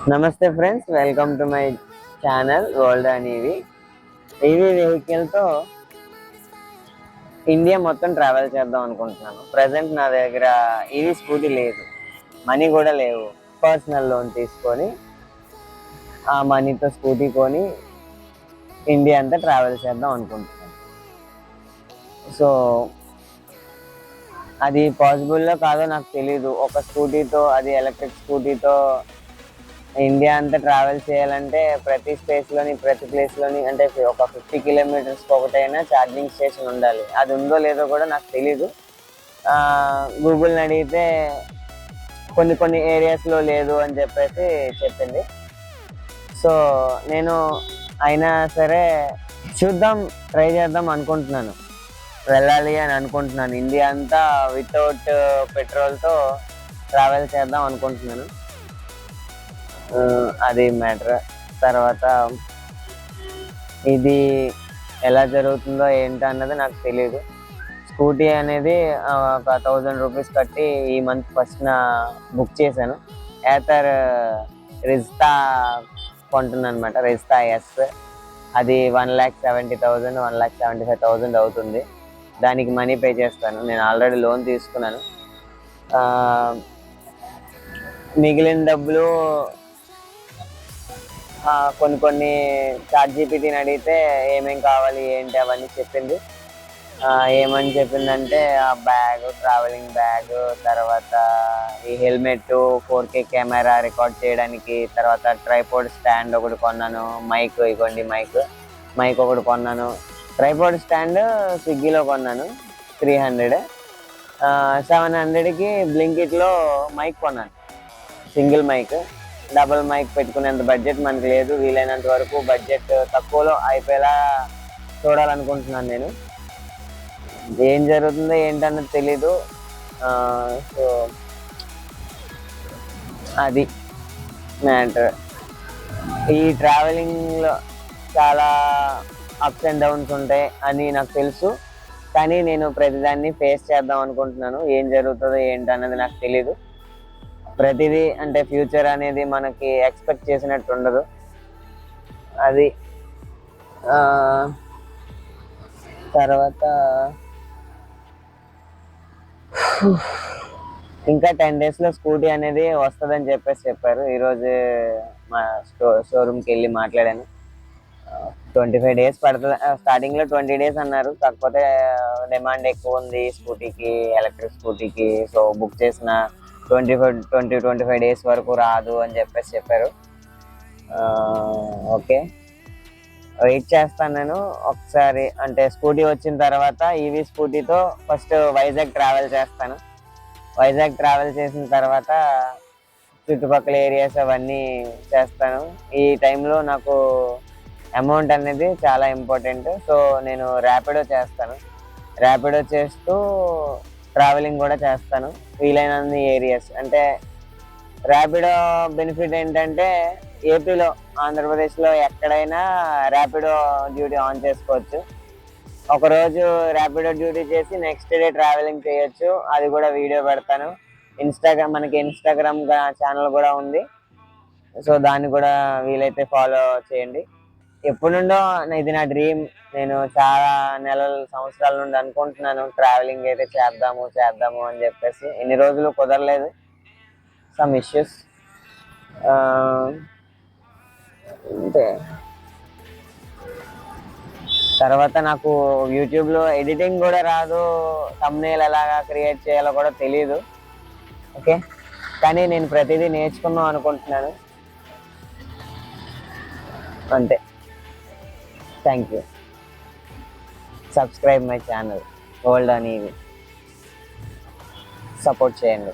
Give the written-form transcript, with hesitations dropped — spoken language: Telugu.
నమస్తే friends, welcome to my channel world and EV వెహికల్తో ఇండియా మొత్తం ట్రావెల్ చేద్దాం అనుకుంటున్నాను. ప్రజెంట్ నా దగ్గర ఈవీ స్కూటీ లేదు, మనీ కూడా లేవు. పర్సనల్ లోన్ తీసుకొని ఆ మనీతో స్కూటీ కొని ఇండియా అంతా ట్రావెల్ చేద్దాం అనుకుంటున్నాను. సో అది పాసిబుల్లో కాదో నాకు తెలీదు. ఒక స్కూటీతో, అది ఎలక్ట్రిక్ స్కూటీతో ఇండియా అంతా ట్రావెల్ చేయాలంటే ప్రతి ప్లేస్లోని అంటే ఒక 50 కిలోమీటర్స్కి ఒకటైనా ఛార్జింగ్ స్టేషన్ ఉండాలి. అది ఉందో లేదో కూడా నాకు తెలీదు. గూగుల్ని అడిగితే కొన్ని ఏరియాస్లో లేదు అని చెప్పేసి చెప్పింది. సో నేను అయినా సరే చూద్దాం, ట్రై చేద్దాం అనుకుంటున్నాను. వెళ్ళాలి అని అనుకుంటున్నాను. ఇండియా అంతా వితౌట్ పెట్రోల్తో ట్రావెల్ చేద్దాం అనుకుంటున్నాను. అది మ్యాటర్. తర్వాత ఇది ఎలా జరుగుతుందో ఏంటో అన్నది నాకు తెలియదు. స్కూటీ అనేది ఒక 1000 రూపీస్ కట్టి ఈ మంత్ ఫస్ట్న బుక్ చేశాను. ఏథర్ రిజ్తా కొంటున్నాను అనమాట. రిజ్తా ఎస్, అది 1,70,000 1,75,000 అవుతుంది. దానికి మనీ పే చేస్తాను. నేను ఆల్రెడీ లోన్ తీసుకున్నాను. మిగిలిన డబ్బులు కొన్ని ChatGPTని అడిగితే ఏమేం కావాలి ఏంటి అవన్నీ చెప్పింది. ఏమని చెప్పిందంటే ట్రావెలింగ్ బ్యాగ్, తర్వాత ఈ హెల్మెట్, 4K కెమెరా రికార్డ్ చేయడానికి, తర్వాత ట్రైపోడ్ స్టాండ్ ఒకటి కొన్నాను. మైక్ ఒకటి కొన్నాను. ట్రైపోడ్ స్టాండ్ స్విగ్గీలో కొన్నాను 300. 700కి బ్లింకిట్లో మైక్ కొన్నాను. Single mic. డబుల్ మైక్ పెట్టుకునేంత బడ్జెట్ మనకు లేదు. వీలైనంత వరకు బడ్జెట్ తక్కువలో అయిపోయేలా చూడాలనుకుంటున్నాను నేను. ఏం జరుగుతుందో ఏంటన్నది తెలీదు. సో అది మ్యాటర్. ఈ ట్రావెలింగ్లో చాలా అప్స్ అండ్ డౌన్స్ ఉంటాయి అని నాకు తెలుసు, కానీ నేను ప్రతిదాన్ని ఫేస్ చేద్దాం అనుకుంటున్నాను. ఏం జరుగుతుందో ఏంటన్నది నాకు తెలీదు. ప్రతిదీ అంటే ఫ్యూచర్ అనేది మనకి ఎక్స్పెక్ట్ చేసినట్టు ఉండదు. అది తర్వాత ఇంకా 10 డేస్లో స్కూటీ అనేది వస్తుందని చెప్పారు. ఈరోజు మా షోరూమ్కి వెళ్ళి మాట్లాడాను. 25 డేస్ పడుతుంది. స్టార్టింగ్లో 20 డేస్ అన్నారు. కాకపోతే డిమాండ్ ఎక్కువ ఉంది స్కూటీకి, ఎలక్ట్రిక్ స్కూటీకి. సో బుక్ చేసిన 25 డేస్ వరకు రాదు అని చెప్పారు. ఓకే, వెయిట్ చేస్తాను నేను ఒకసారి. అంటే స్కూటీ వచ్చిన తర్వాత ఈవీ స్కూటీతో ఫస్ట్ వైజాగ్ ట్రావెల్ చేస్తాను. వైజాగ్ ట్రావెల్ చేసిన తర్వాత చుట్టుపక్కల ఏరియాస్ అవన్నీ చేస్తాను. ఈ టైంలో నాకు అమౌంట్ అనేది చాలా ఇంపార్టెంట్. సో నేను ర్యాపిడో చేస్తాను. ర్యాపిడో చేస్తూ ట్రావెలింగ్ కూడా చేస్తాను వీలైనన్ని ఏరియాస్. అంటే ర్యాపిడో బెనిఫిట్ ఏంటంటే ఏపీలో, ఆంధ్రప్రదేశ్లో ఎక్కడైనా ర్యాపిడో డ్యూటీ ఆన్ చేసుకోవచ్చు. ఒకరోజు ర్యాపిడో డ్యూటీ చేసి నెక్స్ట్ డే ట్రావెలింగ్ చేయొచ్చు. అది కూడా వీడియో పెడతాను. మనకి ఇన్స్టాగ్రామ్ ఛానల్ కూడా ఉంది. సో దాన్ని కూడా వీలైతే ఫాలో చేయండి. ఎప్పటి నుండో ఇది నా డ్రీమ్. నేను చాలా సంవత్సరాల నుండి అనుకుంటున్నాను ట్రావెలింగ్ అయితే చేద్దాము అని చెప్పేసి. ఎన్ని రోజులు కుదరలేదు, సమ్ ఇష్యూస్. అంతే. తర్వాత నాకు యూట్యూబ్లో ఎడిటింగ్ కూడా రాదు, థంబ్నెయిల్ ఎలాగా క్రియేట్ చేయాలో కూడా తెలీదు. ఓకే, కానీ నేను ప్రతిదీ నేర్చుకుందాం అనుకుంటున్నాను. అంతే. Thank you. Subscribe my channel world అని సపోర్ట్ చేయండి.